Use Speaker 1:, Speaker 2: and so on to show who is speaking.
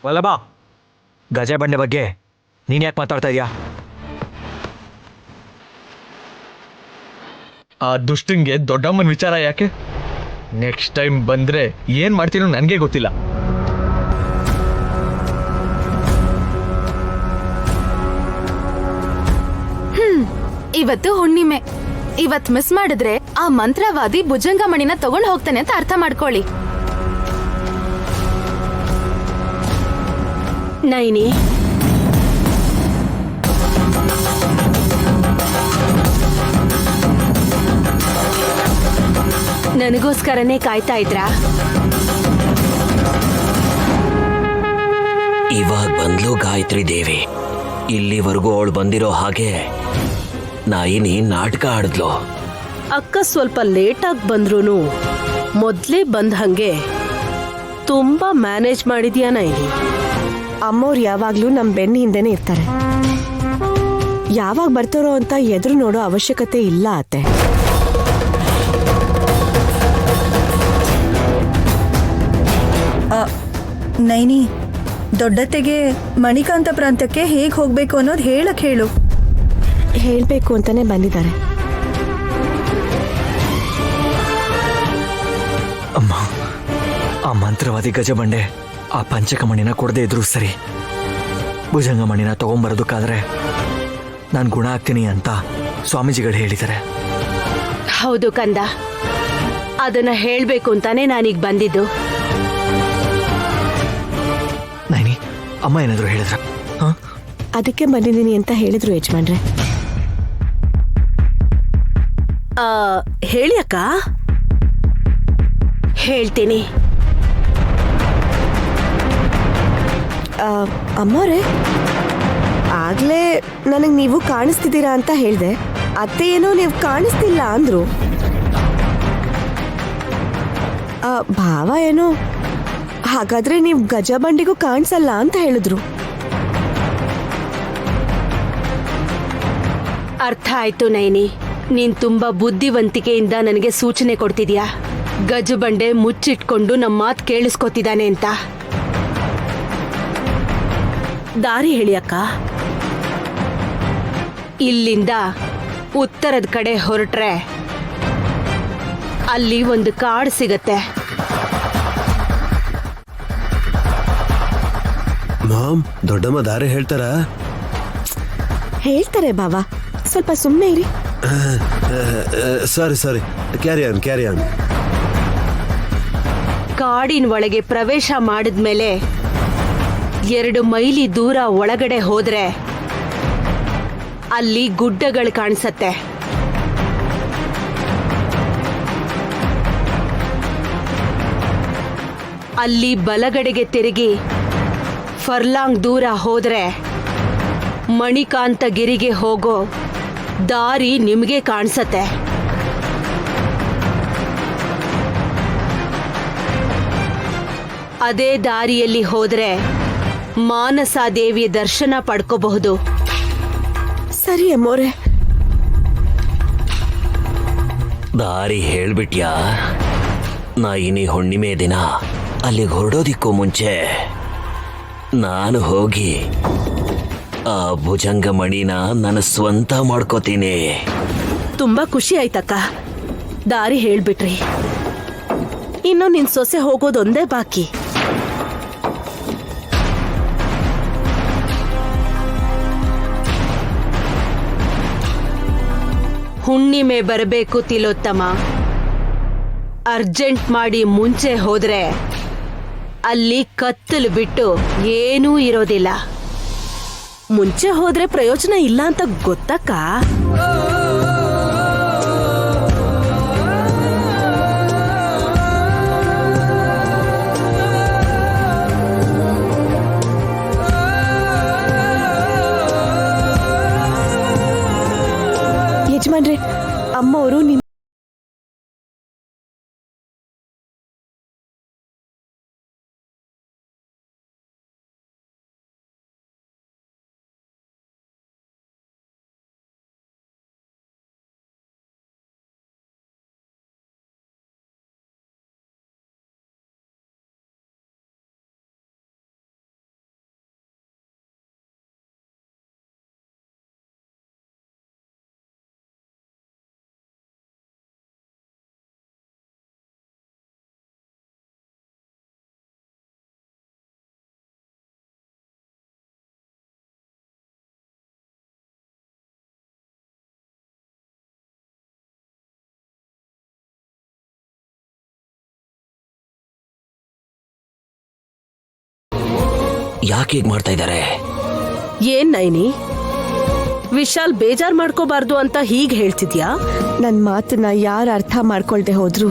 Speaker 1: ವಲ್ಲಭ, ಗಜ ಬಂಡೆ ಬಗ್ಗೆ ನೀನು ಯಾಕೆ ಮಾತಾಡ್ತಾ ಇದೀಯಾ?
Speaker 2: ಆ ದುಷ್ಟಂಗೆ ದೊಡ್ಡಮ್ಮನ ವಿಚಾರ ಯಾಕೆ? ನೆಕ್ಸ್ಟ್ ಟೈಮ್ ಬಂದ್ರೆ ಏನ್ ಮಾಡ್ತೀನೋ ನನಗೆ ಗೊತ್ತಿಲ್ಲ.
Speaker 3: ಇವತ್ತು ಹುಣ್ಣಿಮೆ. ಇವತ್ ಮಿಸ್ ಮಾಡಿದ್ರೆ ಆ ಮಂತ್ರವಾದಿ ಭುಜಂಗಮಣಿನ ತಗೊಂಡ್ ಹೋಗ್ತಾನೆ ಅಂತ ಅರ್ಥ ಮಾಡ್ಕೊಳ್ಳಿ.
Speaker 4: ನೈನಿ, ನನಗೋಸ್ಕರನೇ ಕಾಯ್ತಾ ಇದ್ರಾ?
Speaker 5: ಇವಾಗ ಬಂದ್ಲು ಗಾಯತ್ರಿ ದೇವಿ. ಇಲ್ಲಿವರೆಗೂ ಅವಳು ಬಂದಿರೋ ಹಾಗೆ ನಾಯಿನಿ ನಾಟಕ ಆಡಿದ್ಲು.
Speaker 4: ಅಕ್ಕ ಸ್ವಲ್ಪ ಲೇಟಾಗಿ ಬಂದ್ರೂ ಮೊದ್ಲೇ ಬಂದ ಹಂಗೆ ತುಂಬಾ ಮ್ಯಾನೇಜ್ ಮಾಡಿದ್ಯಾ ನೈನಿ.
Speaker 6: ಅಮ್ಮವ್ರು ಯಾವಾಗ್ಲೂ ನಮ್ ಬೆನ್ನ ಹಿಂದೆನೆ ಇರ್ತಾರೆ. ಯಾವಾಗ ಬರ್ತಾರೋ ಅಂತ ಎದುರು ನೋಡೋ ಅವಶ್ಯಕತೆ ಇಲ್ಲ ಅತ್ತೆ.
Speaker 7: ನೈನಿ, ದೊಡ್ಡತ್ತೆಗೆ ಮಣಿಕಾಂತ ಪ್ರಾಂತಕ್ಕೆ ಹೇಗೆ ಹೋಗ್ಬೇಕು ಅನ್ನೋದು ಹೇಳಕ್ ಹೇಳು.
Speaker 6: ಹೇಳ್ಬೇಕು ಅಂತಾನೆ ಬಂದಿದ್ದಾರೆ.
Speaker 1: ಅಮ್ಮ, ಆ ಮಂತ್ರವಾದಿ ಗಜಬಂಡೆ ಆ ಪಂಚಕಮಣಿನ ಕೊಡದೇ ಇದ್ರು ಸರಿ, ಭುಜಂಗಮಣಿನ ತಗೊಂಬರೋದಕ್ಕಾದ್ರೆ ನಾನು ಗುಣ ಆಗ್ತೀನಿ ಅಂತ ಸ್ವಾಮೀಜಿಗಳು ಹೇಳಿದ್ದಾರೆ.
Speaker 4: ಹೌದು ಕಂದ, ಅದನ್ನ ಹೇಳ್ಬೇಕು ಅಂತಾನೆ ನಾನೀಗ ಬಂದಿದ್ದು.
Speaker 1: ನೈನಿ, ಅಮ್ಮ ಏನಾದ್ರು ಹೇಳಿದ್ರ?
Speaker 6: ಅದಕ್ಕೆ ಬಂದಿದ್ದೀನಿ ಅಂತ ಹೇಳಿದ್ರು ಯಜಮಾನ್ರೆ.
Speaker 4: ಹೇಳಿ ಅಕ್ಕ. ಹೇಳ್ತೀನಿ.
Speaker 6: ಅಮ್ಮವ್ರೆ, ಆಗ್ಲೇ ನನಗ್ ನೀವು ಕಾಣಿಸ್ತಿದ್ದೀರಾ ಅಂತ ಹೇಳ್ದೆ. ಅತ್ತೆ ಏನೋ ನೀವು ಕಾಣಿಸ್ತಿಲ್ಲ ಅಂದ್ರು. ಭಾವ ಏನೋ ಹಾಗಾದ್ರೆ ನೀವು ಗಜ ಬಂಡಿಗೂ ಕಾಣಿಸಲ್ಲ ಅಂತ ಹೇಳಿದ್ರು.
Speaker 4: ಅರ್ಥ ಆಯ್ತು ನೈನಿ. ನೀನ್ ತುಂಬಾ ಬುದ್ಧಿವಂತಿಕೆಯಿಂದ ನನಗೆ ಸೂಚನೆ ಕೊಡ್ತಿದ್ಯಾ. ಗಜಬಂಡೆ ಮುಚ್ಚಿಟ್ಕೊಂಡು ನಮ್ಮ ಮಾತು ಕೇಳಿಸ್ಕೊತಿದ್ದಾನೆ ಅಂತ. ದಾರಿ ಹೇಳಿ ಅಕ್ಕ. ಇಲ್ಲಿಂದ ಉತ್ತರದ ಕಡೆ ಹೊರಟ್ರೆ ಅಲ್ಲಿ ಒಂದು ಕಾಡು ಸಿಗತ್ತೆ.
Speaker 8: ಮಾಮ್, ದೊಡ್ಡಮ್ಮ ದಾರಿ ಹೇಳ್ತಾರ?
Speaker 6: ಹೇಳ್ತಾರೆ ಬಾವ, ಸ್ವಲ್ಪ ಸುಮ್ಮನೆ ಇರಿ.
Speaker 8: ಸಾರಿ, ಕ್ಯಾರಿ ಆನ್.
Speaker 4: ಕಾಡಿನ ಒಳಗೆ ಪ್ರವೇಶ ಮಾಡಿದ್ಮೇಲೆ 2 ಮೈಲಿ ದೂರ ಒಳಗಡೆ ಹೋದ್ರೆ ಅಲ್ಲಿ ಗುಡ್ಡಗಳು ಕಾಣಿಸತ್ತೆ. ಅಲ್ಲಿ ಬಲಗಡೆಗೆ ತಿರುಗಿ ಫರ್ಲಾಂಗ್ ದೂರ ಹೋದ್ರೆ ಮಣಿಕಾಂತಗಿರಿಗೆ ಹೋಗೋ ದಾರಿ ನಿಮಗೆ ಕಾಣಿಸತ್ತೆ. ಅದೇ ದಾರಿಯಲ್ಲಿ ಹೋದ್ರೆ ಮಾನಸಾದೇವಿಯ ದರ್ಶನ ಪಡ್ಕೋಬಹುದು.
Speaker 6: ಸರಿ ಅಮ್ಮೋರೆ.
Speaker 5: ದಾರಿ ಹೇಳ್ಬಿಟ್ಯಾ? ನಾ ಇನಿ ಹುಣ್ಣಿಮೆ ದಿನ ಅಲ್ಲಿಗೆ ಹೊರಡೋದಿಕ್ಕೂ ಮುಂಚೆ ನಾನು ಹೋಗಿ ಆ ಭುಜಂಗಮಣಿನ ನನ್ನ ಸ್ವಂತ ಮಾಡ್ಕೋತೀನಿ.
Speaker 4: ತುಂಬಾ ಖುಷಿ ಆಯ್ತಕ್ಕ, ದಾರಿ ಹೇಳ್ಬಿಟ್ರಿ. ಇನ್ನು ನಿನ್ ಸೊಸೆ ಹೋಗೋದೊಂದೇ ಬಾಕಿ. ಹುಣ್ಣಿಮೆ ಬರಬೇಕು ತಿಲೋತ್ತಮ. ಅರ್ಜೆಂಟ್ ಮಾಡಿ ಮುಂಚೆ ಹೋದ್ರೆ ಅಲ್ಲಿ ಕತ್ತಲು ಬಿಟ್ಟು ಏನೂ ಇರೋದಿಲ್ಲ. ಮುಂಚೆ ಹೋದ್ರೆ ಪ್ರಯೋಜನ ಇಲ್ಲ ಅಂತ ಗೊತ್ತಕ್ಕ.
Speaker 6: ಯಜಮಾನ್ರೆ, ಅಮ್ಮವರು ನಿಮ್
Speaker 5: ಯಾಕೆ ಹೀಗೆ ಮಾಡ್ತಾ ಇದ್ದಾರೆ?
Speaker 4: ಏನ್ ನೈನಿ, ವಿಶಾಲ್ ಬೇಜಾರ್ ಮಾಡ್ಕೋಬಾರ್ದು ಅಂತ ಹೀಗ್ ಹೇಳ್ತಿದ್ಯಾ?
Speaker 6: ನನ್ ಮಾತನ್ನ ಯಾರು ಅರ್ಥ ಮಾಡ್ಕೊಳ್ದೆ ಹೋದ್ರು